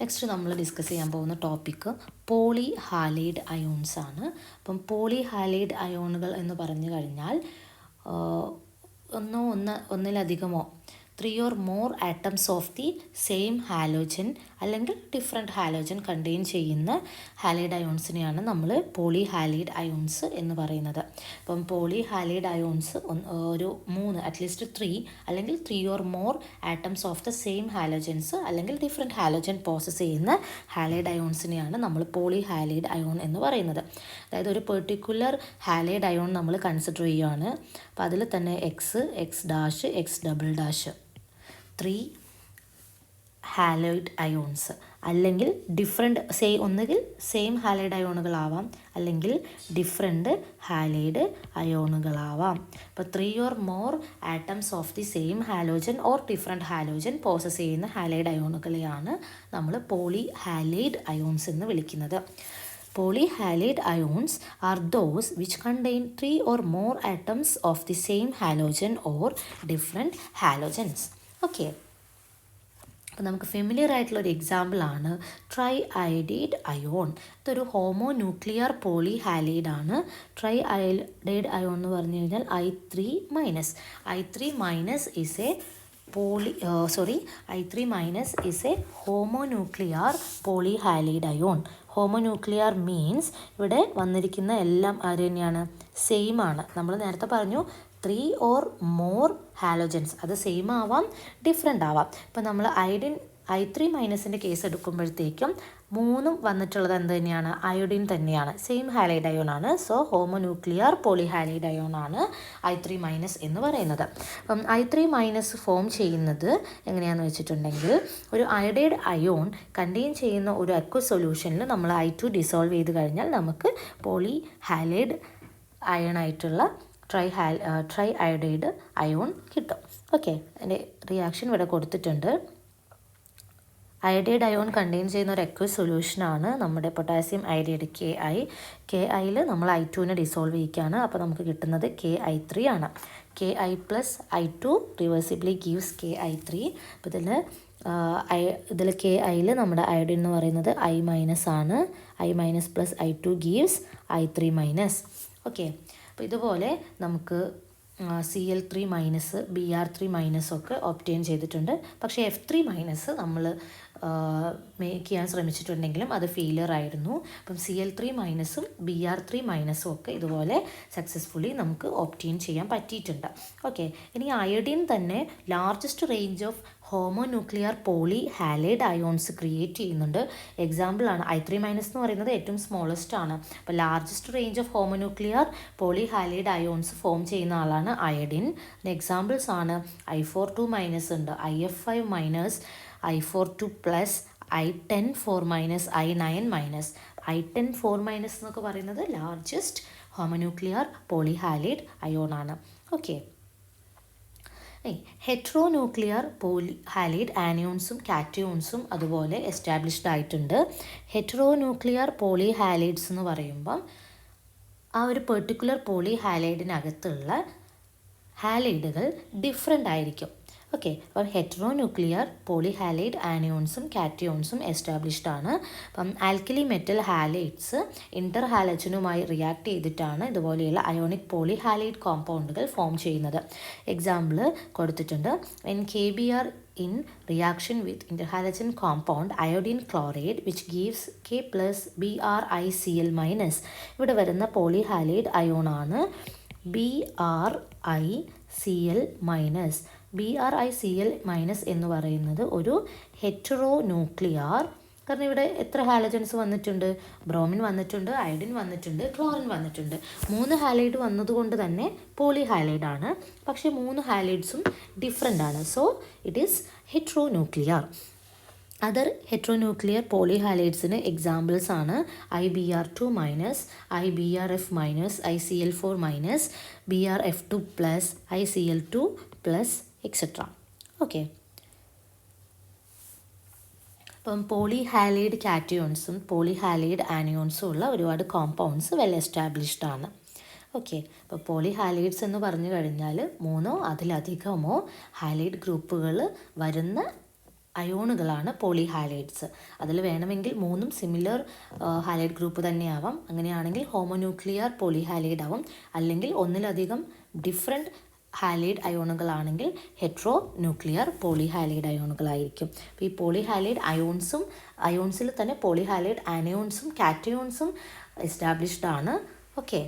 Next നമ്മൾ discuss ചെയ്യാൻ പോകുന്ന ടോപ്പിക്ക് പോളി ഹാലൈഡ് അയോൺസ് ആണ്. അപ്പം പോളി ഹാലൈഡ് അയോണുകൾ എന്ന് പറഞ്ഞു കഴിഞ്ഞാൽ ഒന്നിലധികമോ 3 or more atoms of the same halogen അല്ലെങ്കിൽ ഡിഫറെൻറ്റ് ഹാലോജൻ കണ്ടെയ്ൻ ചെയ്യുന്ന ഹാലൈഡ് അയോൺസിനെയാണ് നമ്മൾ പോളി ഹാലൈഡ് അയോൺസ് എന്ന് പറയുന്നത്. അപ്പം പോളി ഹാലൈഡ് അയോൺസ് ഒരു 3 അറ്റ്ലീസ്റ്റ് 3 അല്ലെങ്കിൽ 3 or more atoms of the same halogens അല്ലെങ്കിൽ ഡിഫറെൻറ്റ് ഹാലോജൻ പോസസ് ചെയ്യുന്ന ഹാലൈഡ് അയോൺസിനെയാണ് നമ്മൾ പോളി ഹാലൈഡ് അയോൺ എന്ന് പറയുന്നത്. അതായത് ഒരു പെർട്ടിക്കുലർ ഹാലൈഡ് അയോൺ നമ്മൾ കൺസിഡർ ചെയ്യുകയാണ്. അപ്പോൾ അതിൽ തന്നെ X dash X double dash 3 halide ions അല്ലെങ്കിൽ ഡിഫറെൻറ്റ് ഒന്നുകിൽ സെയിം ഹാലൈഡ് അയോണുകളാവാം അല്ലെങ്കിൽ ഡിഫറെൻറ്റ് ഹാലൈഡ് അയോണുകളാവാം. അപ്പോൾ 3 or more atoms of the same halogen or different halogen poses ചെയ്യുന്ന ഹാലൈഡ് അയോണുകളെയാണ് നമ്മൾ പോളി ഹാലൈഡ് അയോൺസ് എന്ന് വിളിക്കുന്നത്. Polyhalide ions are those which contain 3 or more atoms of the same halogen or different halogens. Okay, അപ്പോൾ നമുക്ക് familiar ആയിട്ടുള്ള ഒരു എക്സാമ്പിളാണ് try iodide ion. ഇതൊരു ഹോമോന്യൂക്ലിയർ പോളി ഹാലൈഡ് ആണ്. ട്രൈ അയഡൈഡ് അയോൺ എന്ന് പറഞ്ഞു കഴിഞ്ഞാൽ I3- is a I3- is a homonuclear polyhalide ion. Homonuclear means ഇവിടെ വന്നിരിക്കുന്ന എല്ലാം ആര് തന്നെയാണ്, സെയിം ആണ്. നമ്മൾ നേരത്തെ പറഞ്ഞു 3 or more ഹാലോജൻസ്, അത് സെയിം ആവാം ഡിഫറെൻ്റ് ആവാം. ഇപ്പം നമ്മൾ I3- കേസ് എടുക്കുമ്പോഴത്തേക്കും 3 വന്നിട്ടുള്ളത് എന്ത് തന്നെയാണ്, അയോഡിൻ തന്നെയാണ്, സെയിം ഹാലൈഡ് അയോൺ ആണ്. സോ ഹോമോന്യൂക്ലിയർ പോളിഹാലൈഡ് അയോൺ ആണ് I3- എന്ന് പറയുന്നത്. അപ്പം I3- ഫോം ചെയ്യുന്നത് എങ്ങനെയാണെന്ന് വെച്ചിട്ടുണ്ടെങ്കിൽ ഒരു അയഡൈഡ് അയോൺ കണ്ടെയ്ൻ ചെയ്യുന്ന ഒരു അക്വസ് സൊല്യൂഷനിൽ നമ്മൾ I2 ഡിസോൾവ് ചെയ്ത് കഴിഞ്ഞാൽ നമുക്ക് പോളി ഹാലൈഡ് അയണായിട്ടുള്ള ട്രൈ അയഡൈഡ് അയോൺ കിട്ടും. ഓക്കെ, അതിൻ്റെ റിയാക്ഷൻ ഇവിടെ കൊടുത്തിട്ടുണ്ട്. അയഡൈഡ് അയോൺ കണ്ടെയ്ൻ ചെയ്യുന്ന ഒരു അക്വസ് സൊല്യൂഷനാണ് നമ്മുടെ പൊട്ടാസ്യം അയഡൈഡ് KI നമ്മൾ I2 ഡിസോൾവ് ചെയ്യിക്കുകയാണ്. അപ്പോൾ നമുക്ക് കിട്ടുന്നത് KI3 ആണ്. KI + I2 റിവേഴ്സിബിളി gives KI3. അപ്പോൾ ഇതിൽ KI നമ്മുടെ അയോഡിൻ എന്ന് പറയുന്നത് I- ആണ്. I- + I2 gives I3-. Okay, അപ്പോൾ ഇതുപോലെ നമുക്ക് Cl3- Br3- ഒക്കെ ഒബ്റ്റെയിൻ ചെയ്തിട്ടുണ്ട്. പക്ഷേ F3- നമ്മൾ മേക്ക് ചെയ്യാൻ ശ്രമിച്ചിട്ടുണ്ടെങ്കിലും അത് ഫെയിലിയർ ആയിരുന്നു. അപ്പം Cl3- Br3- ഒക്കെ ഇതുപോലെ സക്സസ്ഫുള്ളി നമുക്ക് ഒബ്റ്റെയിൻ ചെയ്യാൻ പറ്റിയിട്ടുണ്ട്. ഓക്കെ, ഇനി അയോഡിൻ തന്നെ largest range of homonuclear polyhalide ions create ചെയ്യുന്നുണ്ട്. എക്സാമ്പിളാണ് I3- എന്ന് പറയുന്നത് ഏറ്റവും സ്മോളസ്റ്റ് ആണ്. അപ്പോൾ largest range of homonuclear polyhalide ions form ചെയ്യുന്ന ആളാണ് അയഡിൻ. എക്സാമ്പിൾസ് ആണ് I42- ഉണ്ട്, IF5-, I42+, I10-4-, I9-. I10-4- എന്നൊക്കെ പറയുന്നത് ലാർജസ്റ്റ് ഹോമോന്യൂക്ലിയർ പോളി ഹാലൈഡ് അയോൺ ആണ്. ഓക്കെ, ഹെട്രോന്യൂക്ലിയർ പോളി ഹാലൈഡ് ആനിയോൺസും കാറ്റയോൺസും അതുപോലെ എസ്റ്റാബ്ലിഷ്ഡ് ആയിട്ടുണ്ട്. ഹെട്രോന്യൂക്ലിയർ പോളി ഹാലൈഡ്സ് എന്ന് പറയുമ്പം ആ ഒരു പെർട്ടിക്കുലർ പോളി ഹാലൈഡിനകത്തുള്ള ഹാലൈഡുകൾ ഡിഫറെൻ്റ് ആയിരിക്കും. ഓക്കെ, അപ്പം ഹെട്രോന്യൂക്ലിയർ പോളിഹാലൈഡ് ആനിയോൺസും കാറ്റയോൺസും എസ്റ്റാബ്ലിഷ്ഡ് ആണ്. അപ്പം ആൽക്കലി മെറ്റൽ ഹാലൈഡ്സ് ഇൻ്റർ ഹാലജനുമായി റിയാക്ട് ചെയ്തിട്ടാണ് ഇതുപോലെയുള്ള അയോണിക് പോളിഹാലൈഡ് കോമ്പൗണ്ടുകൾ ഫോം ചെയ്യുന്നത്. എക്സാമ്പിൾ കൊടുത്തിട്ടുണ്ട്. KBr in reaction with interhalogen compound iodine chloride which gives K + BrICl-. ഇവിടെ വരുന്ന പോളിഹാലൈഡ് അയോൺ ആണ് BrICl-. BrICl- എന്ന് പറയുന്നത് ഒരു ഹെറ്ററോന്യൂക്ലിയർ, കാരണം ഇവിടെ എത്ര ഹാലജൻസ് വന്നിട്ടുണ്ട്, ബ്രോമിൻ വന്നിട്ടുണ്ട്, അയഡിൻ വന്നിട്ടുണ്ട്, ക്ലോറിൻ വന്നിട്ടുണ്ട്. 3 ഹാലൈഡ് വന്നതുകൊണ്ട് തന്നെ പോളി ഹാലൈഡ് ആണ്. പക്ഷേ 3 ഹാലൈഡ്സും ഡിഫറെൻ്റ് ആണ്. So it is heteronuclear. Other heteronuclear പോളിഹാലൈഡ്സിന് എക്സാമ്പിൾസ് ആണ് IBr2-, IBrF-, ICl4-, BrF2+, ICl2+, etcetera. Okay, അപ്പം പോളിഹാലൈഡ് കാറ്റയോൺസും പോളിഹാലൈഡ് ആനിയോൺസും ഉള്ള ഒരുപാട് കോമ്പൗണ്ട്സ് വെൽ എസ്റ്റാബ്ലിഷ്ഡ് ആണ്. ഓക്കെ, അപ്പോൾ പോളിഹാലൈഡ്സ് എന്ന് പറഞ്ഞു കഴിഞ്ഞാൽ 3 അതിലധികമോ ഹാലൈഡ് ഗ്രൂപ്പുകൾ വരുന്ന അയോണുകളാണ് പോളിഹാലൈഡ്സ്. അതിൽ വേണമെങ്കിൽ 3ഉം സിമിലർ ഹാലൈഡ് ഗ്രൂപ്പ് തന്നെയാവാം. അങ്ങനെയാണെങ്കിൽ ഹോമോന്യൂക്ലിയർ പോളിഹാലൈഡ് ആവും. അല്ലെങ്കിൽ ഒന്നിലധികം ഡിഫറെൻറ്റ് ഹാലൈഡ് അയോണുകളാണെങ്കിൽ ഹെട്രോ ന്യൂക്ലിയർ പോളിഹാലൈഡ് അയോണുകളായിരിക്കും. അപ്പോൾ ഈ പോളിഹാലൈഡ് അയോൺസിൽ തന്നെ പോളിഹാലൈഡ് ആനയോൺസും കാറ്റയോൺസും എസ്റ്റാബ്ലിഷ്ഡ് ആണ്. ഓക്കെ,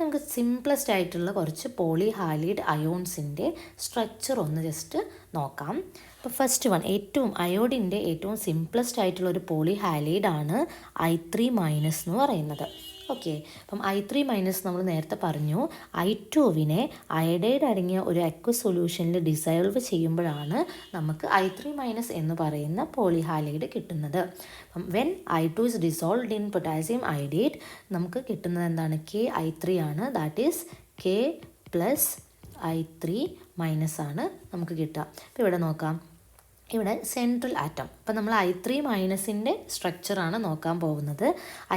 നമുക്ക് സിംപ്ലസ്റ്റ് ആയിട്ടുള്ള കുറച്ച് പോളിഹാലൈഡ് അയോൺസിൻ്റെ സ്ട്രക്ചർ ഒന്ന് ജസ്റ്റ് നോക്കാം. അപ്പോൾ ഫസ്റ്റ് വൺ, അയോഡിൻ്റെ ഏറ്റവും സിംപ്ലസ്റ്റ് ആയിട്ടുള്ള ഒരു പോളിഹാലൈഡാണ് I3- എന്ന് പറയുന്നത്. ഓക്കെ, അപ്പം I3- നമ്മൾ നേരത്തെ പറഞ്ഞു I2വിനെ അയഡൈഡ് അടങ്ങിയ ഒരു അക്വസ് സൊല്യൂഷനിൽ ഡിസോൾവ് ചെയ്യുമ്പോഴാണ് നമുക്ക് I3- എന്ന് പറയുന്ന പോളിഹാലൈഡ് കിട്ടുന്നത്. അപ്പം when I2 is dissolved in potassium iodide നമുക്ക് കിട്ടുന്നത് എന്താണ്? KI3 ആണ്. ദാറ്റ് ഈസ് K+I3- ആണ് നമുക്ക് കിട്ടുക. അപ്പോൾ ഇവിടെ നോക്കാം, ഇവിടെ സെൻട്രൽ ആറ്റം. അപ്പം നമ്മൾ I3- സ്ട്രക്ചറാണ് നോക്കാൻ പോകുന്നത്.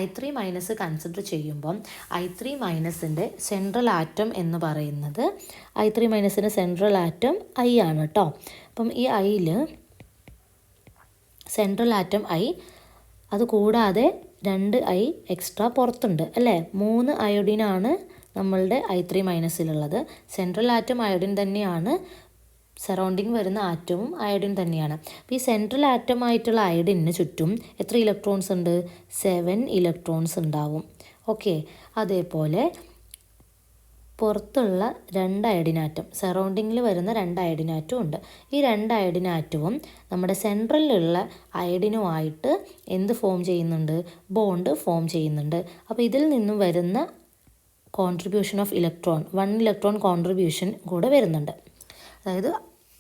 I3- കൺസിഡർ ചെയ്യുമ്പം I3- സെൻട്രൽ ആറ്റം എന്ന് പറയുന്നത് I3- സെൻട്രൽ ആറ്റം I ആണ് കേട്ടോ. അപ്പം ഈ Iയിൽ സെൻട്രൽ ആറ്റം I, അത് കൂടാതെ 2 I എക്സ്ട്രാ പുറത്തുണ്ട് അല്ലേ. 3 അയോഡിനാണ് നമ്മളുടെ I3- സെൻട്രൽ ആറ്റം അയോഡിൻ തന്നെയാണ്, സറൗണ്ടിങ് വരുന്ന ആറ്റവും അയോഡിൻ തന്നെയാണ്. അപ്പോൾ ഈ സെൻട്രൽ ആറ്റമായിട്ടുള്ള അയോഡിന് ചുറ്റും എത്ര ഇലക്ട്രോൺസ് ഉണ്ട്? 7 ഇലക്ട്രോൺസ് ഉണ്ടാവും. ഓക്കെ, അതേപോലെ പുറത്തുള്ള 2 അയോഡിനാറ്റം, സറൗണ്ടിങ്ങിൽ വരുന്ന 2 അയോഡിനാറ്റവും ഉണ്ട്. ഈ 2 അയോഡിനാറ്റവും നമ്മുടെ സെൻട്രലിലുള്ള അയോഡിനുമായിട്ട് എന്ത് ഫോം ചെയ്യുന്നുണ്ട്? ബോണ്ട് ഫോം ചെയ്യുന്നുണ്ട്. അപ്പോൾ ഇതിൽ നിന്നും വരുന്ന contribution of electron, 1 electron contribution കൂടെ വരുന്നുണ്ട്. അതായത്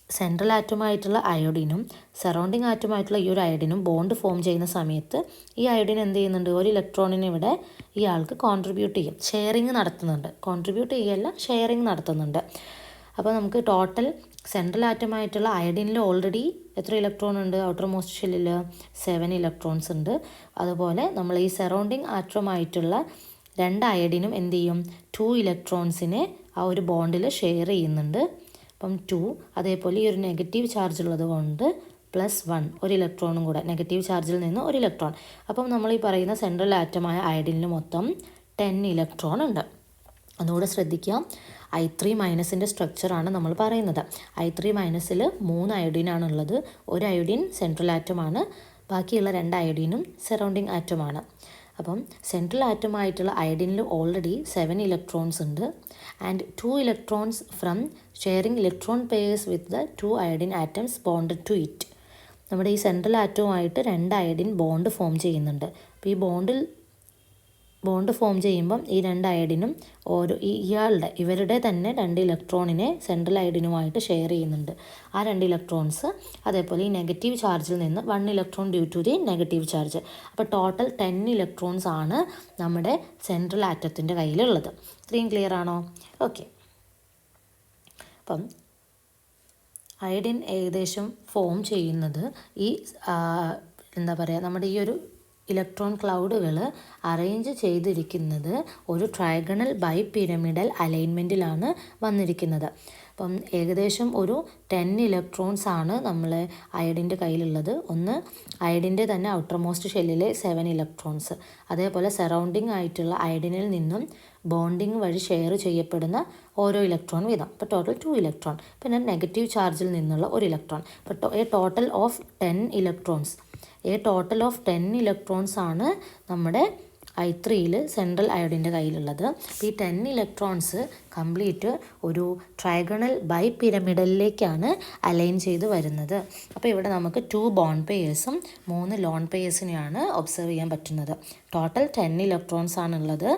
സെൻട്രൽ ആറ്റമായിട്ടുള്ള അയോഡിനും സറൗണ്ടിങ് ആറ്റമായിട്ടുള്ള ഈ ഒരു അയോഡിനും ബോണ്ട് ഫോം ചെയ്യുന്ന സമയത്ത് ഈ അയോഡിൻ എന്ത് ചെയ്യുന്നുണ്ട്? 1 ഇലക്ട്രോണിനെ ഇവിടെ ഇയാൾക്ക് കോൺട്രിബ്യൂട്ട് ചെയ്യും, ഷെയറിങ് നടത്തുന്നുണ്ട്. കോൺട്രിബ്യൂട്ട് ചെയ്യല്ല, ഷെയറിങ് നടത്തുന്നുണ്ട്. അപ്പോൾ നമുക്ക് ടോട്ടൽ സെൻട്രൽ ആറ്റമായിട്ടുള്ള അയോഡിനിൽ ഓൾറെഡി എത്ര ഇലക്ട്രോൺ ഉണ്ട്? ഔട്ടർ മോസ്റ്റ് ഷെല്ലിൽ 7 ഇലക്ട്രോൺസ് ഉണ്ട്. അതുപോലെ നമ്മൾ ഈ സറൗണ്ടിങ് ആറ്റമായിട്ടുള്ള 2 അയോഡിനും എന്ത് ചെയ്യും? 2 ഇലക്ട്രോൺസിനെ ആ ഒരു ബോണ്ടിൽ ഷെയർ ചെയ്യുന്നുണ്ട്. അപ്പം 2, അതേപോലെ ഈ ഒരു നെഗറ്റീവ് ചാർജ് ഉള്ളത് കൊണ്ട് +1 ഒരു ഇലക്ട്രോണും കൂടെ, നെഗറ്റീവ് ചാർജിൽ നിന്ന് 1 ഇലക്ട്രോൺ. അപ്പം നമ്മൾ ഈ പറയുന്ന സെൻട്രൽ ആറ്റമായ അയോഡിനിൽ മൊത്തം 10 ഇലക്ട്രോൺ ഉണ്ട്. അതുകൂടെ ശ്രദ്ധിക്കുക, I3- സ്ട്രക്ചറാണ് നമ്മൾ പറയുന്നത്. I3- 3 അയോഡിനാണുള്ളത്. 1 അയോഡിൻ സെൻട്രൽ ആറ്റമാണ്, ബാക്കിയുള്ള 2 അയോഡിനും സറൗണ്ടിങ് ആറ്റമാണ്. അപ്പം സെൻട്രൽ ആറ്റമായിട്ടുള്ള അയോഡിനിൽ ഓൾറെഡി 7 ഇലക്ട്രോൺസ് ഉണ്ട്. And 2 electrons from sharing electron pairs with the 2 iodine atoms bonded to it. നമ്മുടെ ഈ സെൻട്രൽ ആറ്റവുമായിട്ട് 2 അയോഡിൻ ബോണ്ട് ഫോം ചെയ്യുന്നുണ്ട്. അപ്പോൾ ഈ ബോണ്ട് ഫോം ചെയ്യുമ്പം ഈ 2 അയോഡിനും ഇവരുടെ തന്നെ 2 ഇലക്ട്രോണിനെ സെൻട്രൽ അയോഡിനുമായിട്ട് ഷെയർ ചെയ്യുന്നുണ്ട്. ആ 2 ഇലക്ട്രോൺസ് അതേപോലെ ഈ നെഗറ്റീവ് ചാർജിൽ നിന്ന് 1 electron due to the negative charge. അപ്പോൾ ടോട്ടൽ 10 ഇലക്ട്രോൺസ് ആണ് നമ്മുടെ സെൻട്രൽ ആറ്റത്തിൻ്റെ കയ്യിലുള്ളത്. ഇത്രയും ക്ലിയർ ആണോ? ഓക്കെ, അപ്പം അയോഡിൻ ഏകദേശം ഫോം ചെയ്യുന്നത് ഈ നമ്മുടെ ഈ ഒരു ഇലക്ട്രോൺ ക്ലൗഡുകൾ അറേഞ്ച് ചെയ്തിരിക്കുന്നത് ഒരു ട്രയഗണൽ ബൈ പിരമിഡൽ അലൈൻമെൻറ്റിലാണ് വന്നിരിക്കുന്നത്. അപ്പം ഏകദേശം ഒരു 10 ഇലക്ട്രോൺസ് ആണ് നമ്മൾ അയോഡിൻ്റെ കയ്യിലുള്ളത്. ഒന്ന് അയോഡിൻ്റെ തന്നെ ഔട്ടർ മോസ്റ്റ് ഷെല്ലിലെ 7 ഇലക്ട്രോൺസ്, അതേപോലെ സറൗണ്ടിങ് ആയിട്ടുള്ള അയോഡിനിൽ നിന്നും ബോണ്ടിങ് വഴി ഷെയർ ചെയ്യപ്പെടുന്ന ഓരോ ഇലക്ട്രോൺ വീതം. അപ്പോൾ ടോട്ടൽ 2 ഇലക്ട്രോൺ. പിന്നെ നെഗറ്റീവ് ചാർജിൽ നിന്നുള്ള 1 ഇലക്ട്രോൺ. അപ്പോൾ എ ടോട്ടൽ ഓഫ് 10 ഇലക്ട്രോൺസ് ആണ് നമ്മുടെ I3 സെൻട്രൽ അയോഡിൻ്റെ കയ്യിലുള്ളത്. അപ്പോൾ ഈ 10 ഇലക്ട്രോൺസ് കംപ്ലീറ്റ് ഒരു ട്രയഗണൽ ബൈ പിരമിഡലിലേക്കാണ് അലൈൻ ചെയ്ത് വരുന്നത്. അപ്പോൾ ഇവിടെ നമുക്ക് 2 ബോണ്ട് പെയേഴ്സും 3 ലോൺ പെയേഴ്സിനെയാണ് ഒബ്സർവ് ചെയ്യാൻ പറ്റുന്നത്. ടോട്ടൽ 10 ഇലക്ട്രോൺസ് ആണുള്ളത്.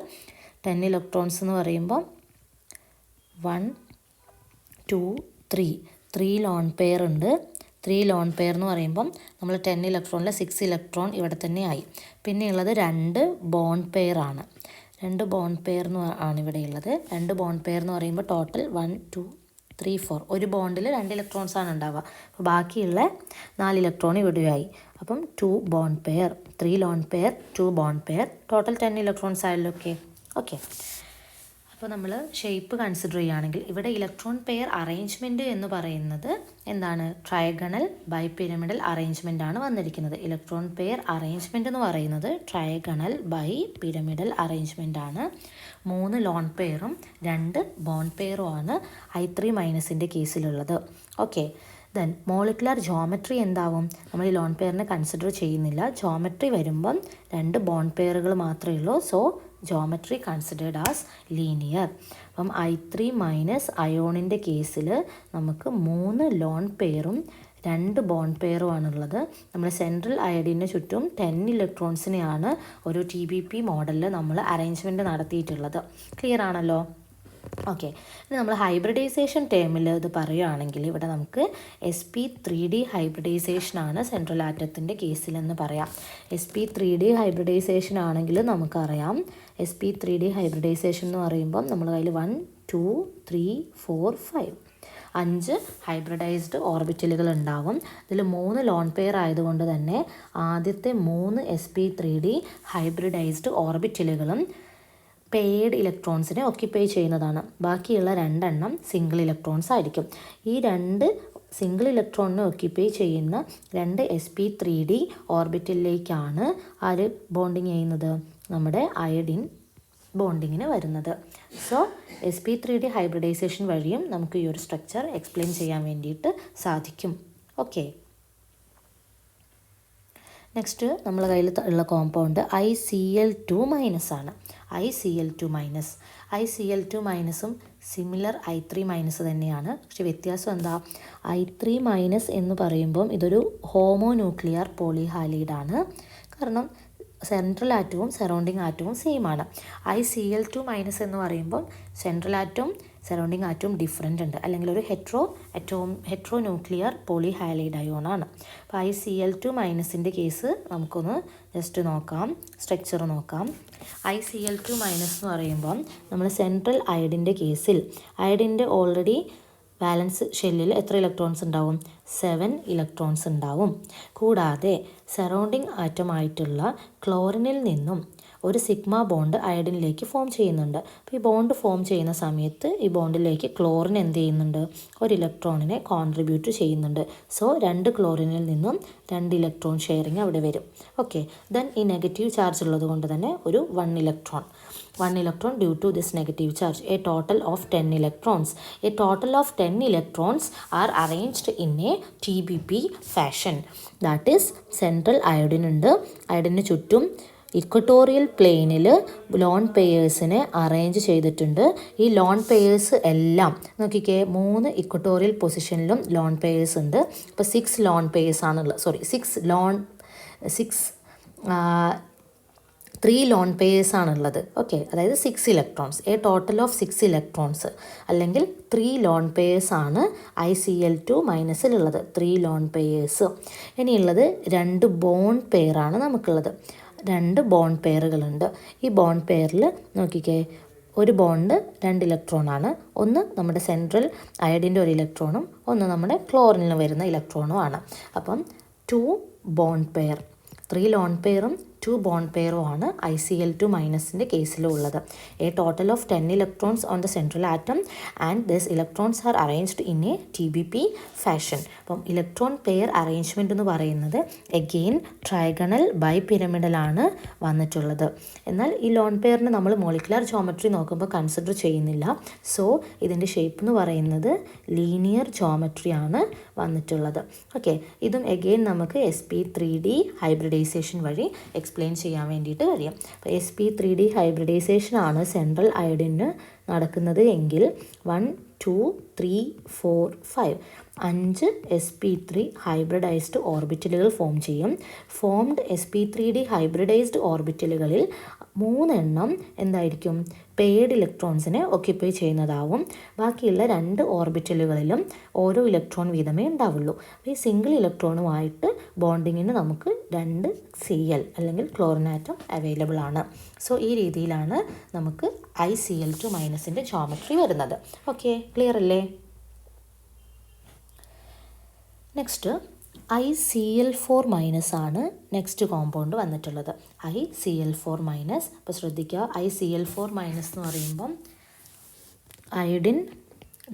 10 ഇലക്ട്രോൺസ് എന്ന് പറയുമ്പോൾ 1 2 3 ലോൺ പെയർ ഉണ്ട്. 3 ലോൺ പെയർ എന്ന് പറയുമ്പം നമ്മൾ 10 ഇലക്ട്രോണിൽ 6 ഇലക്ട്രോൺ ഇവിടെ തന്നെ ആയി. പിന്നെയുള്ളത് 2 ബോണ്ട് പെയർ ആണ്. 2 ബോണ്ട് പെയർ ആണ് ഇവിടെ ഉള്ളത്. 2 ബോണ്ട് പെയർ എന്ന് പറയുമ്പോൾ ടോട്ടൽ 1 2 3 4 ഒരു ബോണ്ടിൽ 2 ഇലക്ട്രോൺസ് ആണ് ഉണ്ടാവുക. അപ്പോൾ ബാക്കിയുള്ള 4 ഇലക്ട്രോൺ ഇവിടെയായി. അപ്പം 2 bond pair, 3 lone pair, 2 bond pair, total 10 electrons ആയല്ലോ. ഓക്കെ. അപ്പോൾ നമ്മൾ ഷേപ്പ് കൺസിഡർ ചെയ്യുകയാണെങ്കിൽ ഇവിടെ ഇലക്ട്രോൺ പെയർ അറേഞ്ച്മെൻറ്റ് എന്ന് പറയുന്നത് എന്താണ്? ട്രയഗണൽ ബൈ പിരമിഡൽ അറേഞ്ച്മെൻ്റ് ആണ് വന്നിരിക്കുന്നത്. ഇലക്ട്രോൺ പെയർ അറേഞ്ച്മെൻറ്റ് എന്ന് പറയുന്നത് ട്രയഗണൽ ബൈ പിരമിഡൽ അറേഞ്ച്മെൻ്റ് ആണ്. 3 ലോൺ പെയറും 2 ബോണ്ട് പെയറും ആണ് I3- കേസിലുള്ളത്. ഓക്കെ, ദെൻ മോളിക്കുലർ ജോമെട്രി എന്താവും? നമ്മൾ ഈ ലോൺ പെയറിനെ കൺസിഡർ ചെയ്യുന്നില്ല. ജോമെട്രി വരുമ്പം 2 ബോണ്ട് പെയറുകൾ മാത്രമേ ഉള്ളൂ. So geometry considered as linear. അപ്പം I3- അയോണിൻ്റെ കേസിൽ നമുക്ക് 3 ലോൺ പെയറും 2 ബോണ്ട് പെയറും ആണുള്ളത്. നമ്മൾ സെൻട്രൽ അയഡിന് ചുറ്റും 10 ഇലക്ട്രോൺസിനെയാണ് ഒരു TBP മോഡലിൽ നമ്മൾ അറേഞ്ച്മെൻറ്റ് നടത്തിയിട്ടുള്ളത്. ക്ലിയർ ആണല്ലോ? ഓക്കെ, ഇനി നമ്മൾ ഹൈബ്രിഡൈസേഷൻ ടേമിൽ ഇത് പറയുകയാണെങ്കിൽ ഇവിടെ നമുക്ക് sp3d ഹൈബ്രിഡൈസേഷനാണ് സെൻട്രൽ ആറ്റത്തിൻ്റെ കേസിലെന്ന് പറയാം. sp3d ഹൈബ്രിഡൈസേഷൻ ആണെങ്കിൽ നമുക്കറിയാം sp3d ഹൈബ്രിഡൈസേഷൻ എന്ന് പറയുമ്പം നമ്മൾ കയ്യിൽ 1 2 3 4 5 ഹൈബ്രിഡൈസ്ഡ് ഓർബിറ്റലുകൾ ഉണ്ടാവും. ഇതിൽ 3 ലോൺ പെയർ ആയതുകൊണ്ട് തന്നെ ആദ്യത്തെ 3 sp3d ഹൈബ്രിഡൈസ്ഡ് ഓർബിറ്റലുകളും പെയ്ഡ് ഇലക്ട്രോൺസിനെ ഓക്യുപ്പൈ ചെയ്യുന്നതാണ്. ബാക്കിയുള്ള 2 എണ്ണം സിംഗിൾ ഇലക്ട്രോൺസ് ആയിരിക്കും. ഈ 2 സിംഗിൾ ഇലക്ട്രോണിനെ ഓക്യുപ്പൈ ചെയ്യുന്ന 2 sp3d ഓർബിറ്റലിലേക്കാണ് ആര് ബോണ്ടിങ് ചെയ്യുന്നത്? നമ്മുടെ അയഡിൻ ബോണ്ടിങ്ങിന് വരുന്നത്. സോ sp3d ഹൈബ്രിഡൈസേഷൻ വഴിയും നമുക്ക് ഈ ഒരു സ്ട്രക്ചർ എക്സ്പ്ലെയിൻ ചെയ്യാൻ വേണ്ടിയിട്ട് സാധിക്കും. ഓക്കെ, നെക്സ്റ്റ് നമ്മളെ കയ്യിൽ ഉള്ള കോമ്പൗണ്ട് ICl2- ആണ്. ICl2-ഉം സിമിലർ I3- തന്നെയാണ്. പക്ഷെ വ്യത്യാസം എന്താ? I3- എന്ന് പറയുമ്പം ഇതൊരു ഹോമോന്യൂക്ലിയർ പോളിഹാലൈഡാണ്. കാരണം സെൻട്രൽ ആറ്റവും സറൗണ്ടിങ് ആറ്റവും സെയിം ആണ്. ICl2- എന്ന് പറയുമ്പം സെൻട്രൽ ആറ്റവും സറൗണ്ടിങ് ആറ്റവും ഡിഫറെൻ്റ് ഉണ്ട്, അല്ലെങ്കിൽ ഒരു ഹെട്രോ ന്യൂക്ലിയർ പോളിഹാലൈഡ് അയോണാണ്. അപ്പോൾ ICl2- കേസ് നമുക്കൊന്ന് ജസ്റ്റ് നോക്കാം, സ്ട്രക്ചർ നോക്കാം. ICl2- എന്ന് പറയുമ്പം നമ്മൾ സെൻട്രൽ അയഡിൻ്റെ കേസിൽ അയഡിൻ്റെ ഓൾറെഡി ബാലൻസ് ഷെല്ലിൽ എത്ര ഇലക്ട്രോൺസ് ഉണ്ടാവും? 7 ഇലക്ട്രോൺസ് ഉണ്ടാവും. കൂടാതെ സറൗണ്ടിങ് ആറ്റമായിട്ടുള്ള ക്ലോറിനിൽ നിന്നും ഒരു സിഗ്മ ബോണ്ട് അയഡിനിലേക്ക് ഫോം ചെയ്യുന്നുണ്ട്. അപ്പോൾ ഈ ബോണ്ട് ഫോം ചെയ്യുന്ന സമയത്ത് ഈ ബോണ്ടിലേക്ക് ക്ലോറിൻ എന്ത് ചെയ്യുന്നുണ്ട്? ഒരു ഇലക്ട്രോണിനെ കോൺട്രിബ്യൂട്ട് ചെയ്യുന്നുണ്ട്. സോ 2 ക്ലോറിനിൽ നിന്നും 2 ഇലക്ട്രോൺ ഷെയറിങ് അവിടെ വരും. ഓക്കെ, ദെൻ ഈ നെഗറ്റീവ് ചാർജ് ഉള്ളത് കൊണ്ട് തന്നെ ഒരു 1 electron due to this negative charge. A total of 10 electrons are arranged in a TBP fashion. That is central iodine ഉണ്ട്. അയോഡിന് ചുറ്റും ഇക്വട്ടോറിയൽ പ്ലെയിനിൽ ലോൺ പെയേഴ്സിനെ അറേഞ്ച് ചെയ്തിട്ടുണ്ട്. ഈ ലോൺ പെയേഴ്സ് എല്ലാം നോക്കിക്കേ, 3 ഇക്വട്ടോറിയൽ പൊസിഷനിലും ലോൺ പെയേഴ്സ് ഉണ്ട്. അപ്പോൾ 6 ലോൺ പെയേഴ്സ് ആണുള്ളത്. 3 ലോൺ പെയേഴ്സ് ആണുള്ളത്. ഓക്കെ, അതായത് 6 electrons, A total of 6 electrons അല്ലെങ്കിൽ 3 ലോൺ പെയേഴ്സ് ആണ് ICl2- 3 ലോൺ പെയേഴ്സ്. ഇനിയുള്ളത് 2 ബോണ്ട് പെയറാണ് നമുക്കുള്ളത്. 2 ബോണ്ട് പെയറുകളുണ്ട്. ഈ ബോണ്ട് പെയറിൽ നോക്കിക്കേ, ഒരു ബോണ്ട് 2 ഇലക്ട്രോണാണ്. ഒന്ന് നമ്മുടെ സെൻട്രൽ അയഡിൻ്റെ ഒരു ഇലക്ട്രോണും ഒന്ന് നമ്മുടെ ക്ലോറിനിൽ വരുന്ന ഇലക്ട്രോണും ആണ്. അപ്പം 2 ബോണ്ട് പെയർ, 3 ലോൺ പെയറും 2 ബോണ്ട് പെയറും ആണ് ICl2- കേസിലുള്ളത്. A total of 10 electrons on the central atom and this electrons are arranged in a TBP fashion. അപ്പം ഇലക്ട്രോൺ പെയർ അറേഞ്ച്മെൻറ്റ് എന്ന് പറയുന്നത് എഗെയിൻ ട്രൈഗണൽ ബൈ പിരമിഡലാണ് വന്നിട്ടുള്ളത്. എന്നാൽ ഈ ലോൺ പെയറിന് നമ്മൾ മോളിക്കുലർ ജോമെട്രി നോക്കുമ്പോൾ കൺസിഡർ ചെയ്യുന്നില്ല. സോ ഇതിൻ്റെ ഷേപ്പ് എന്ന് പറയുന്നത് ലീനിയർ ജോമെട്രിയാണ് വന്നിട്ടുള്ളത്. ഓക്കെ, ഇതും എഗെയിൻ നമുക്ക് sp3d ഹൈബ്രിഡൈസേഷൻ വഴി എക്സ്പ്ലെയിൻ ചെയ്യാൻ വേണ്ടിയിട്ട് കഴിയും. അപ്പോൾ sp3d ഹൈബ്രിഡൈസേഷൻ ആണ് സെൻട്രൽ അയഡിന് നടക്കുന്നത് എങ്കിൽ 1 2 3 4 5 sp3 ഹൈബ്രിഡൈസ്ഡ് ഓർബിറ്റലുകൾ ഫോം ചെയ്യും. ഫോംഡ് sp3d ഹൈബ്രിഡൈസ്ഡ് ഓർബിറ്റലുകളിൽ 3 എണ്ണം എന്തായിരിക്കും? പെയ്ഡ് ഇലക്ട്രോൺസിനെ ഓക്യുപ്പൈ ചെയ്യുന്നതാവും. ബാക്കിയുള്ള 2 ഓർബിറ്റലുകളിലും ഓരോ ഇലക്ട്രോൺ വീതമേ ഉണ്ടാവുള്ളൂ. അപ്പോൾ ഈ സിംഗിൾ ഇലക്ട്രോണുമായിട്ട് ബോണ്ടിങ്ങിന് നമുക്ക് 2 Cl അല്ലെങ്കിൽ ക്ലോറിൻ ആറ്റം അവൈലബിൾ ആണ്. സോ ഈ രീതിയിലാണ് നമുക്ക് ICl2- ജോമെട്രി വരുന്നത്. ഓക്കെ, ക്ലിയർ അല്ലേ? നെക്സ്റ്റ് ICl4- ആണ് നെക്സ്റ്റ് കോമ്പൗണ്ട് വന്നിട്ടുള്ളത്. ICl4-. അപ്പോൾ ശ്രദ്ധിക്കുക, ICl4- എന്ന് പറയുമ്പം അയഡിൻ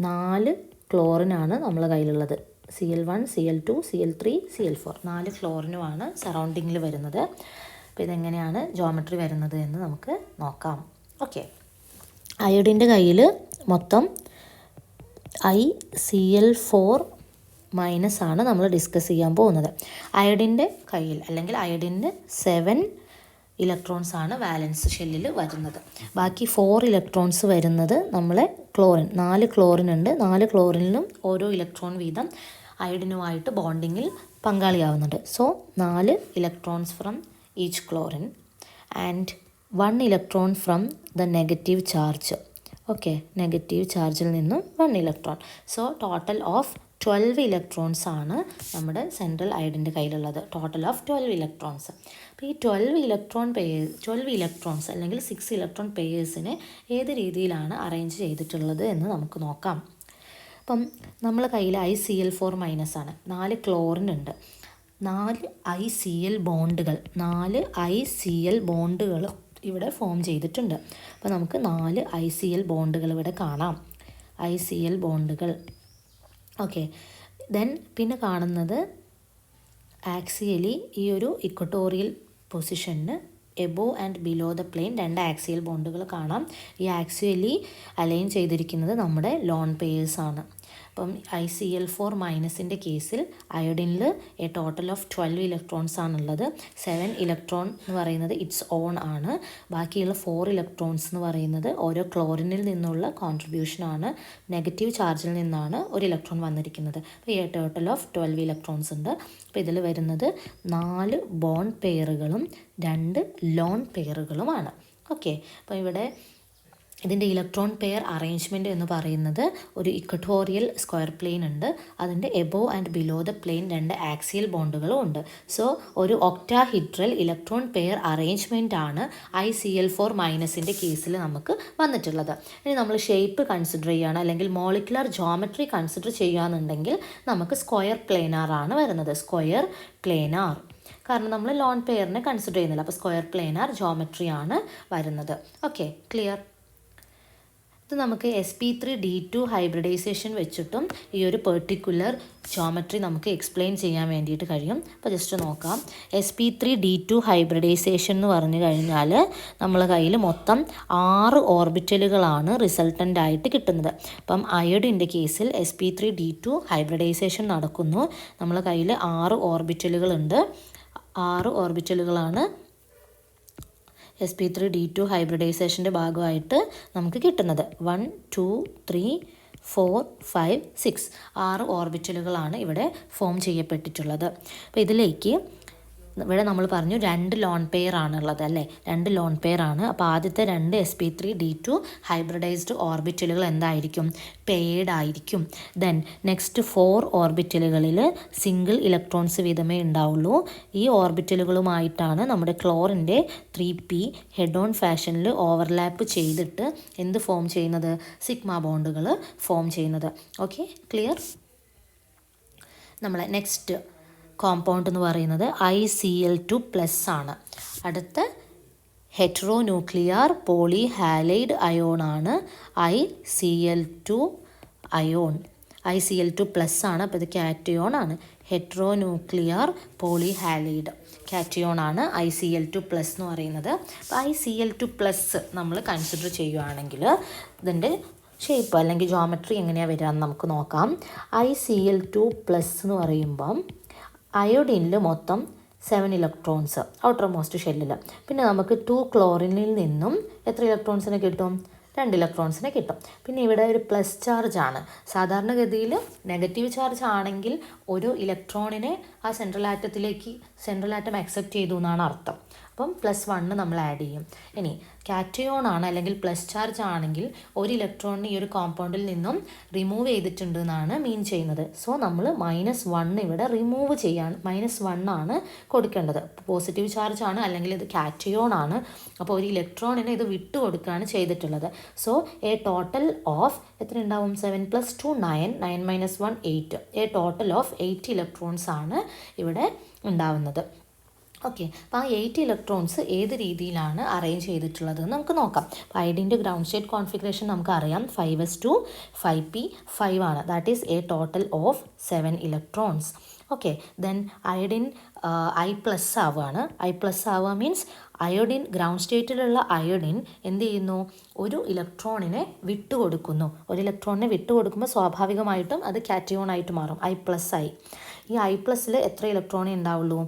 4 ക്ലോറിനാണ് നമ്മളെ കയ്യിലുള്ളത്. Cl1, Cl2, Cl3, Cl4 4 ക്ലോറിനുമാണ് സറൗണ്ടിങ്ങിൽ വരുന്നത്. അപ്പോൾ ഇതെങ്ങനെയാണ് ജോമെട്രി വരുന്നത് എന്ന് നമുക്ക് നോക്കാം. ഓക്കെ, അയഡിൻ്റെ കയ്യിൽ മൊത്തം ICl4 മൈനസ് ആണ് നമ്മൾ ഡിസ്കസ് ചെയ്യാൻ പോകുന്നത്. അയഡിൻ്റെ കയ്യിൽ അല്ലെങ്കിൽ അയഡിൻ്റെ 7 ഇലക്ട്രോൺസ് ആണ് വാലൻസ് ഷെല്ലിൽ വരുന്നത്. ബാക്കി 4 ഇലക്ട്രോൺസ് വരുന്നത് നമ്മളെ ക്ലോറിൻ. 4 ക്ലോറിൻ ഉണ്ട്. 4 ക്ലോറിനും ഓരോ ഇലക്ട്രോൺ വീതം അയഡിനുമായിട്ട് ബോണ്ടിങ്ങിൽ പങ്കാളിയാവുന്നുണ്ട്. So 4 electrons from each chlorine and 1 electron from the negative charge. Okay, negative ചാർജിൽ നിന്നും 1 electron. So total of 12 electrons ആണ് നമ്മുടെ സെൻട്രൽ അയഡിൻ്റെ കയ്യിലുള്ളത്. Total of 12 electrons. അപ്പോൾ ഈ 12 ഇലക്ട്രോൺസ് അല്ലെങ്കിൽ 6 ഇലക്ട്രോൺ പെയേഴ്സിനെ ഏത് രീതിയിലാണ് അറേഞ്ച് ചെയ്തിട്ടുള്ളത് എന്ന് നമുക്ക് നോക്കാം. അപ്പം നമ്മളെ കയ്യിൽ ICl4 മൈനസ് ആണ്. 4 ക്ലോറിൻ ഉണ്ട്. 4 ICl ബോണ്ടുകൾ ഇവിടെ ഫോം ചെയ്തിട്ടുണ്ട്. അപ്പോൾ നമുക്ക് 4 ICl ബോണ്ടുകൾ ഇവിടെ കാണാം. ICl ബോണ്ടുകൾ. ഓക്കെ, ദെൻ പിന്നെ കാണുന്നത് ആക്സിയലി ഈ ഒരു equatorial position above and below the plane 2 axial ബോണ്ടുകൾ കാണാം. ഈ ആക്സിയലി അലൈൻ ചെയ്തിരിക്കുന്നത് നമ്മുടെ ലോൺ പെയേഴ്സ് ആണ്. അപ്പം ICl4 മൈനസിൻ്റെ കേസിൽ അയോഡിനിൽ എ ടോട്ടൽ ഓഫ് 12 ഇലക്ട്രോൺസ് ആണുള്ളത്. 7 ഇലക്ട്രോൺ എന്ന് പറയുന്നത് ഇറ്റ്സ് ഓൺ ആണ്. ബാക്കിയുള്ള 4 ഇലക്ട്രോൺസ് എന്ന് പറയുന്നത് ഓരോ ക്ലോറിനിൽ നിന്നുള്ള കോൺട്രിബ്യൂഷനാണ്. നെഗറ്റീവ് ചാർജിൽ നിന്നാണ് ഒരു ഇലക്ട്രോൺ വന്നിരിക്കുന്നത്. അപ്പോൾ എ ടോട്ടൽ ഓഫ് 12 ഇലക്ട്രോൺസ് ഉണ്ട്. അപ്പോൾ ഇതിൽ വരുന്നത് 4 ബോണ്ട് പെയറുകളും 2 ലോൺ പെയറുകളുമാണ്. ഓക്കെ, അപ്പോൾ ഇവിടെ ഇതിൻ്റെ ഇലക്ട്രോൺ പെയർ അറേഞ്ച്മെൻറ്റ് എന്ന് പറയുന്നത് ഒരു ഇക്വട്ടോറിയൽ സ്ക്വയർ പ്ലെയിൻ ഉണ്ട്. അതിൻ്റെ above and below the plane 2 axial ബോണ്ടുകളും ഉണ്ട്. സോ ഒരു ഒക്ടാഹിഡ്രൽ ഇലക്ട്രോൺ പെയർ അറേഞ്ച്മെൻ്റ് ആണ് ICl4 മൈനസിൻ്റെ കേസിൽ നമുക്ക് വന്നിട്ടുള്ളത്. ഇനി നമ്മൾ ഷേപ്പ് കൺസിഡർ ചെയ്യുകയാണ് അല്ലെങ്കിൽ മോളിക്കുലർ ജോമെട്രി കൺസിഡർ ചെയ്യുകയാണെന്നുണ്ടെങ്കിൽ നമുക്ക് സ്ക്വയർ പ്ലെയിനാർ ആണ് വരുന്നത്. സ്ക്വയർ പ്ലെയിനാർ, കാരണം നമ്മൾ ലോൺ പെയറിനെ കൺസിഡർ ചെയ്യുന്നില്ല. അപ്പോൾ സ്ക്വയർ പ്ലെയിനാർ ജോമെട്രി ആണ് വരുന്നത്. Okay, clear. ഇത് നമുക്ക് sp3d2 ഹൈബ്രിഡൈസേഷൻ വെച്ചിട്ടും ഈ ഒരു പെർട്ടിക്കുലർ ജോമെട്രി നമുക്ക് എക്സ്പ്ലെയിൻ ചെയ്യാൻ വേണ്ടിയിട്ട് കഴിയും. അപ്പോൾ ജസ്റ്റ് നോക്കാം. sp3d2 ഹൈബ്രിഡൈസേഷൻ എന്ന് പറഞ്ഞു കഴിഞ്ഞാൽ നമ്മളെ കയ്യിൽ മൊത്തം 6 ഓർബിറ്റലുകളാണ് റിസൾട്ടൻ്റ് ആയിട്ട് കിട്ടുന്നത്. അപ്പം അയോഡിൻ്റെ കേസിൽ sp3d2 ഹൈബ്രിഡൈസേഷൻ നടക്കുന്നു. നമ്മളെ കയ്യിൽ 6 ഓർബിറ്റലുകളുണ്ട്. 6 ഓർബിറ്റലുകളാണ് sp3d2 ഹൈബ്രിഡൈസേഷൻ്റെ ഭാഗമായിട്ട് നമുക്ക് കിട്ടുന്നത്. 1 2 3 4 5 6 6 ഓർബിറ്റലുകളാണ് ഇവിടെ ഫോം ചെയ്യപ്പെട്ടിട്ടുള്ളത്. അപ്പോൾ ഇതിലേക്ക് ഇവിടെ നമ്മൾ പറഞ്ഞു 2 ലോൺ പെയർ ആണുള്ളത് അല്ലേ, 2 ലോൺ പെയർ ആണ്. അപ്പോൾ ആദ്യത്തെ 2 sp3d2 ഹൈബ്രിഡൈസ്ഡ് ഓർബിറ്റലുകൾ എന്തായിരിക്കും? പെയർഡ് ആയിരിക്കും. ദെൻ നെക്സ്റ്റ് 4 ഓർബിറ്റലുകളിൽ സിംഗിൾ ഇലക്ട്രോൺസ് വീതമേ ഉണ്ടാവുള്ളൂ. ഈ ഓർബിറ്റലുകളുമായിട്ടാണ് നമ്മുടെ ക്ലോറിൻ്റെ 3p ഹെഡ് ഓൺ ഫാഷനിൽ ഓവർലാപ്പ് ചെയ്തിട്ട് എന്ത് ഫോം ചെയ്യുന്നത്? സിഗ്മ ബോണ്ടുകൾ ഫോം ചെയ്യുന്നത്. Okay, clear. നമ്മളെ നെക്സ്റ്റ് കോമ്പൗണ്ട് എന്ന് പറയുന്നത് ICl2+ ആണ്. അടുത്ത ഹെറ്ററോന്യൂക്ലിയർ പോളി ഹാലൈഡ് അയോൺ ആണ് ICl2 അയോൺ. ICl2+ ആണ്. അപ്പോൾ ഇത് കാറ്റയോൺ ആണ്. ഹെറ്ററോന്യൂക്ലിയർ പോളി ഹാലൈഡ് കാറ്റയോൺ ആണ് ICl2+ എന്ന് പറയുന്നത്. അപ്പോൾ ICl2+ നമ്മൾ കൺസിഡർ ചെയ്യുകയാണെങ്കിൽ ഇതിൻ്റെ ഷേപ്പ് അല്ലെങ്കിൽ ജോമെട്രി എങ്ങനെയാണ് വരിക എന്ന് നമുക്ക് നോക്കാം. ICl2+ എന്ന് പറയുമ്പം അയോഡിനിൽ മൊത്തം 7 ഇലക്ട്രോൺസ് ഔട്ടർ മോസ്റ്റ് ഷെല്ലിൽ. പിന്നെ നമുക്ക് 2 ക്ലോറിനിൽ നിന്നും എത്ര ഇലക്ട്രോൺസിനെ കിട്ടും? 2 ഇലക്ട്രോൺസിനെ കിട്ടും. പിന്നെ ഇവിടെ ഒരു പ്ലസ് ചാർജ് ആണ്. സാധാരണഗതിയിൽ നെഗറ്റീവ് ചാർജ് ആണെങ്കിൽ ഒരു ഇലക്ട്രോണിനെ ആ സെൻട്രൽ ആറ്റം അക്സെപ്റ്റ് ചെയ്തു എന്നാണ് അർത്ഥം. അപ്പം +1 നമ്മൾ ആഡ് ചെയ്യും. ഇനി കാറ്റയോൺ ആണ് അല്ലെങ്കിൽ പ്ലസ് ചാർജ് ആണെങ്കിൽ ഒരു ഇലക്ട്രോണിന് ഈ ഒരു കോമ്പൗണ്ടിൽ നിന്നും റിമൂവ് ചെയ്തിട്ടുണ്ട് എന്നാണ് മീൻ ചെയ്യുന്നത്. സോ നമ്മൾ -1 ഇവിടെ റിമൂവ് ചെയ്യാൻ -1 ആണ് കൊടുക്കേണ്ടത്. പോസിറ്റീവ് ചാർജ് ആണ് അല്ലെങ്കിൽ ഇത് കാറ്റയോൺ ആണ്. അപ്പോൾ ഒരു ഇലക്ട്രോണിനെ ഇത് വിട്ടു കൊടുക്കുകയാണ് ചെയ്തിട്ടുള്ളത്. സോ എ ടോട്ടൽ ഓഫ് എത്ര ഉണ്ടാവും? 7 + 2 9 9 - 1 8. എ ടോട്ടൽ ഓഫ് 8 ഇലക്ട്രോൺസ് ആണ് ഇവിടെ ഉണ്ടാവുന്നത്. ഓക്കെ, അപ്പോൾ ആ 8 ഇലക്ട്രോൺസ് ഏത് രീതിയിലാണ് അറേഞ്ച് ചെയ്തിട്ടുള്ളത് നമുക്ക് നോക്കാം. അപ്പോൾ അയഡിൻ്റെ ഗ്രൗണ്ട് സ്റ്റേറ്റ് കോൺഫിഗറേഷൻ നമുക്കറിയാം 5s2 5p 5 ആണ്. That is A total of 7 electrons. Okay, then iodine I+ ആവുകയാണ്. I+ ആവുക മീൻസ് അയോഡിൻ ഗ്രൗണ്ട് സ്റ്റേറ്റിലുള്ള അയോഡിൻ എന്ത് ചെയ്യുന്നു, ഒരു ഇലക്ട്രോണിനെ വിട്ടുകൊടുക്കുന്നു. ഒരു ഇലക്ട്രോണിനെ വിട്ടുകൊടുക്കുമ്പോൾ സ്വാഭാവികമായിട്ടും അത് കാറ്റയോൺ ആയിട്ട് മാറും, I+ ആയി. ഈ I+ൽ എത്ര ഇലക്ട്രോണേ ഉണ്ടാവുള്ളൂ?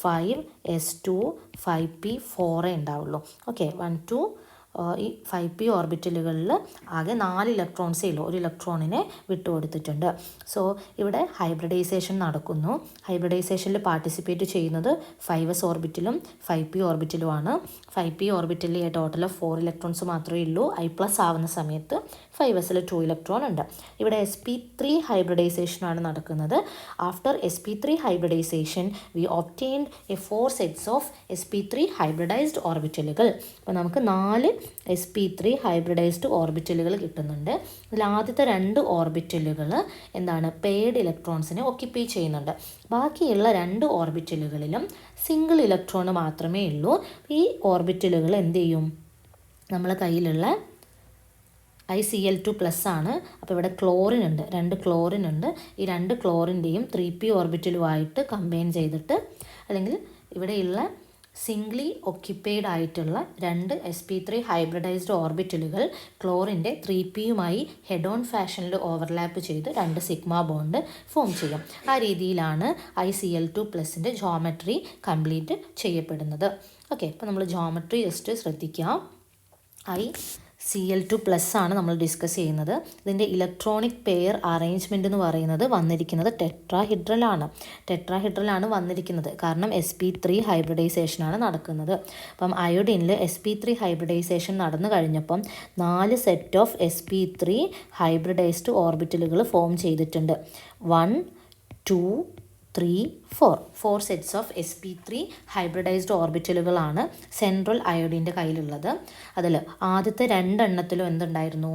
5s2 5p 4 ഉണ്ടാവുള്ളൂ. ഓക്കെ, 1 2 ഈ 5p ഓർബിറ്റലുകളിൽ ആകെ 4 ഇലക്ട്രോൺസേ ഉള്ളൂ, ഒരു ഇലക്ട്രോണിനെ വിട്ടുകൊടുത്തിട്ടുണ്ട്. സോ ഇവിടെ ഹൈബ്രിഡൈസേഷൻ നടക്കുന്നു. ഹൈബ്രിഡൈസേഷനിൽ പാർട്ടിസിപ്പേറ്റ് ചെയ്യുന്നത് 5s ഓർബിറ്റലും 5p ഓർബിറ്റലുമാണ്. 5p ഓർബിറ്റലിൽ ടോട്ടൽ ഓഫ് 4 ഇലക്ട്രോൺസ് മാത്രമേ ഉള്ളൂ. I+ ആവുന്ന സമയത്ത് 5sൽ 2 ഇലക്ട്രോൺ ഉണ്ട്. ഇവിടെ sp3 ഹൈബ്രിഡൈസേഷനാണ് നടക്കുന്നത്. After sp3 hybridization we obtained 4 sets of sp3 hybridized ഓർബിറ്റലുകൾ. അപ്പോൾ നമുക്ക് 4 sp3 ഹൈബ്രിഡൈസ്ഡ് ഓർബിറ്റലുകൾ കിട്ടുന്നുണ്ട്. അതിൽ ആദ്യത്തെ 2 ഓർബിറ്റലുകൾ എന്താണ്, പെയർഡ് ഇലക്ട്രോൺസിനെ ഒക്യുപ്പൈ ചെയ്യുന്നുണ്ട്. ബാക്കിയുള്ള 2 ഓർബിറ്റലുകളിലും സിംഗിൾ ഇലക്ട്രോൺ മാത്രമേ ഉള്ളൂ. ഈ ഓർബിറ്റലുകൾ എന്ത് ചെയ്യും, നമ്മളെ കയ്യിലുള്ള ICl2+ ആണ്. അപ്പോൾ ഇവിടെ ക്ലോറിൻ ഉണ്ട്, 2 ക്ലോറിൻ ഉണ്ട്. ഈ 2 ക്ലോറിൻ്റെയും 3p ഓർബിറ്റലുമായിട്ട് കമ്പൈൻ ചെയ്തിട്ട്, അല്ലെങ്കിൽ ഇവിടെയുള്ള സിംഗ്ലി ഒക്യുപ്പൈഡ് ആയിട്ടുള്ള 2 sp3 ഹൈബ്രിഡൈസ്ഡ് ഓർബിറ്റലുകൾ ക്ലോറിൻ്റെ 3pയുമായി ഹെഡ് ഓൺ ഫാഷനിൽ ഓവർലാപ്പ് ചെയ്ത് 2 സിഗ്മ ബോണ്ട് ഫോം ചെയ്യും. ആ രീതിയിലാണ് ICl2+ൻ്റെ ജോമെട്രി കംപ്ലീറ്റ് ചെയ്യപ്പെടുന്നത്. ഓക്കെ, അപ്പോൾ നമ്മൾ ജോമെട്രി ജസ്റ്റ് ശ്രദ്ധിക്കാം. ICl2+ ആണ് നമ്മൾ ഡിസ്കസ് ചെയ്യുന്നത്. ഇതിൻ്റെ ഇലക്ട്രോണിക് പെയർ അറേഞ്ച്മെൻറ്റ് എന്ന് പറയുന്നത് വന്നിരിക്കുന്നത് ടെട്രാഹിഡ്രലാണ് വന്നിരിക്കുന്നത്. കാരണം sp3 ഹൈബ്രിഡൈസേഷനാണ് നടക്കുന്നത്. അപ്പം അയോഡിനിൽ sp3 ഹൈബ്രിഡൈസേഷൻ നടന്നു കഴിഞ്ഞപ്പം 4 സെറ്റ് ഓഫ് sp3 ഹൈബ്രിഡൈസ്ഡ് ഓർബിറ്റലുകൾ ഫോം ചെയ്തിട്ടുണ്ട്. 1 2 3 4 സെറ്റ്സ് ഓഫ് sp3 ഹൈബ്രിഡൈസ്ഡ് ഓർബിറ്റലുകളാണ് സെൻട്രൽ അയോഡിൻ്റെ കയ്യിലുള്ളത്. അതിൽ ആദ്യത്തെ 2 എണ്ണത്തിലും എന്തുണ്ടായിരുന്നു,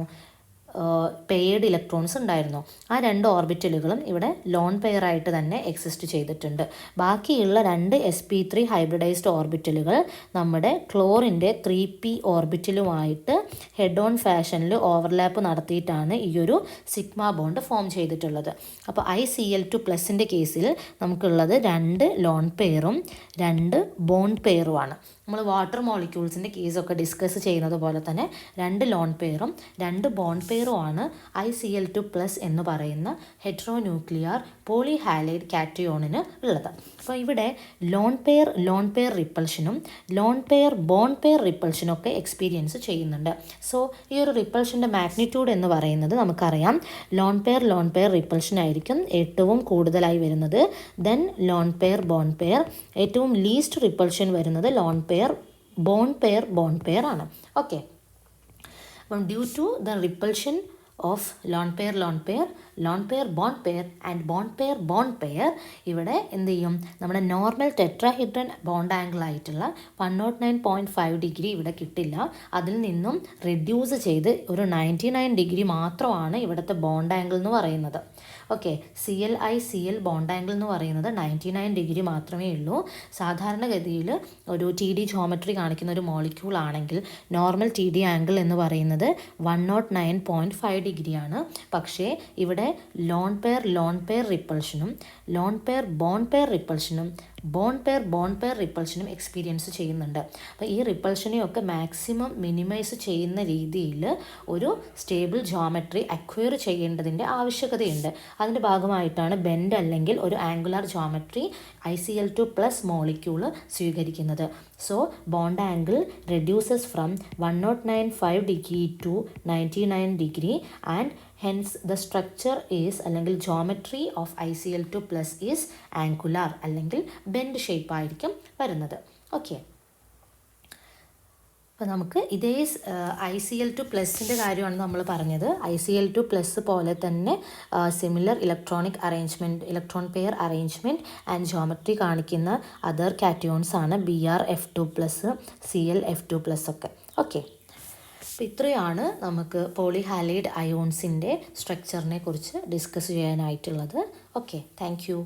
പെയർഡ് ഇലക്ട്രോൺസ് ഉണ്ടായിരുന്നു. ആ 2 ഓർബിറ്റലുകളും ഇവിടെ ലോൺ പെയർ ആയിട്ട് തന്നെ എക്സിസ്റ്റ് ചെയ്തിട്ടുണ്ട്. ബാക്കിയുള്ള 2 sp3 ഹൈബ്രിഡൈസ്ഡ് ഓർബിറ്റലുകൾ നമ്മുടെ ക്ലോറിൻ്റെ 3p ഓർബിറ്റലുമായിട്ട് ഹെഡ് ഓൺ ഫാഷനിൽ ഓവർലാപ്പ് നടത്തിയിട്ടാണ് ഈ ഒരു സിഗ്മ ബോണ്ട് ഫോം ചെയ്തിട്ടുള്ളത്. അപ്പോൾ ICl2+ൻ്റെ കേസിൽ നമുക്കുള്ളത് 2 ലോൺ പെയറും 2 ബോണ്ട് പെയറുമാണ്. നമ്മൾ വാട്ടർ മോളിക്യൂൾസിൻ്റെ കേസൊക്കെ ഡിസ്കസ് ചെയ്യുന്നത് പോലെ തന്നെ 2 ലോൺ പെയറും 2 ബോണ്ട് പെയറുമാണ് ICl2+ എന്ന് പറയുന്ന ഹെറ്ററോന്യൂക്ലിയർ പോളിഹാലൈഡ് കാറ്റയോണിന് ഉള്ളത്. അപ്പോൾ ഇവിടെ ലോൺ പെയർ റിപ്പൾഷനും ലോൺ പെയർ ബോണ്ട് പെയർ റിപ്പൾഷനും ഒക്കെ എക്സ്പീരിയൻസ് ചെയ്യുന്നുണ്ട്. സോ ഈ ഒരു റിപ്പൾഷൻ്റെ മാഗ്നിറ്റ്യൂഡ് എന്ന് പറയുന്നത് നമുക്കറിയാം, ലോൺ പെയർ റിപ്പൾഷൻ ആയിരിക്കും ഏറ്റവും കൂടുതലായി വരുന്നത്. Then lone pair bond pair, ഏറ്റവും ലീസ്റ്റ് റിപ്പൾഷൻ വരുന്നത് ലോൺ പെയർ ബോണ്ട് പെയർ ആണ്. ഓക്കെ, അപ്പം due to the repulsion of lone pair bond pair ഇവിടെ എന്ത് ചെയ്യും, നമ്മുടെ നോർമൽ ടെട്രാഹിഡ്രൻ ബോണ്ട് ആംഗിൾ ആയിട്ടുള്ള 109.5 ഡിഗ്രി ഇവിടെ കിട്ടില്ല. അതിൽ നിന്നും റെഡ്യൂസ് ചെയ്ത് ഒരു 99 ഡിഗ്രി മാത്രമാണ് ഇവിടുത്തെ ബോണ്ട് ആംഗിൾ എന്ന് പറയുന്നത്. ഓക്കെ, CL ബോണ്ട് ആംഗിൾ എന്ന് പറയുന്നത് 99 ഡിഗ്രി മാത്രമേ ഉള്ളൂ. സാധാരണഗതിയിൽ ഒരു TD ജോമെട്രി കാണിക്കുന്ന ഒരു മോളിക്യൂൾ ആണെങ്കിൽ നോർമൽ TD ആംഗിൾ എന്ന് പറയുന്നത് 109.5 ഡിഗ്രിയാണ്. പക്ഷേ ഇവിടെ ലോൺ പെയർ റിപ്പൾഷനും ലോൺ പെയർ ബോണ്ട് പെയർ റിപ്പൾഷനും എക്സ്പീരിയൻസ് ചെയ്യുന്നുണ്ട്. അപ്പോൾ ഈ റിപ്പൾഷനെയൊക്കെ മാക്സിമം മിനിമൈസ് ചെയ്യുന്ന രീതിയിൽ ഒരു സ്റ്റേബിൾ ജോമെട്രി അക്വയർ ചെയ്യേണ്ടതിൻ്റെ ആവശ്യകതയുണ്ട്. അതിൻ്റെ ഭാഗമായിട്ടാണ് ബെൻഡ് അല്ലെങ്കിൽ ഒരു ആംഗുലാർ ജോമെട്രി ICl2+ മോളിക്യൂൾ സ്വീകരിക്കുന്നത്. So bond angle reduces from 109.5 degree to 99 degree and hence the structure is അല്ലെങ്കിൽ geometry of ICl2+ is angular അല്ലെങ്കിൽ ബെൻഡ് ഷേപ്പ് ആയിരിക്കും വരുന്നത്. ഓക്കെ, അപ്പോൾ നമുക്ക് ഇതേ ICl2+ൻ്റെ കാര്യമാണ് നമ്മൾ പറഞ്ഞത്. ICl2+ പോലെ തന്നെ similar electron pair arrangement and geometry കാണിക്കുന്ന അതർ കാറ്റയോൺസ് ആണ് BrF2+, ClF2+ ഒക്കെ. ഓക്കെ, അപ്പോൾ ഇത്രയാണ് നമുക്ക് പോളിഹാലൈഡ് അയോൺസിൻ്റെ സ്ട്രക്ചറിനെ കുറിച്ച് ഡിസ്കസ് ചെയ്യാനായിട്ടുള്ളത്. Okay, thank U.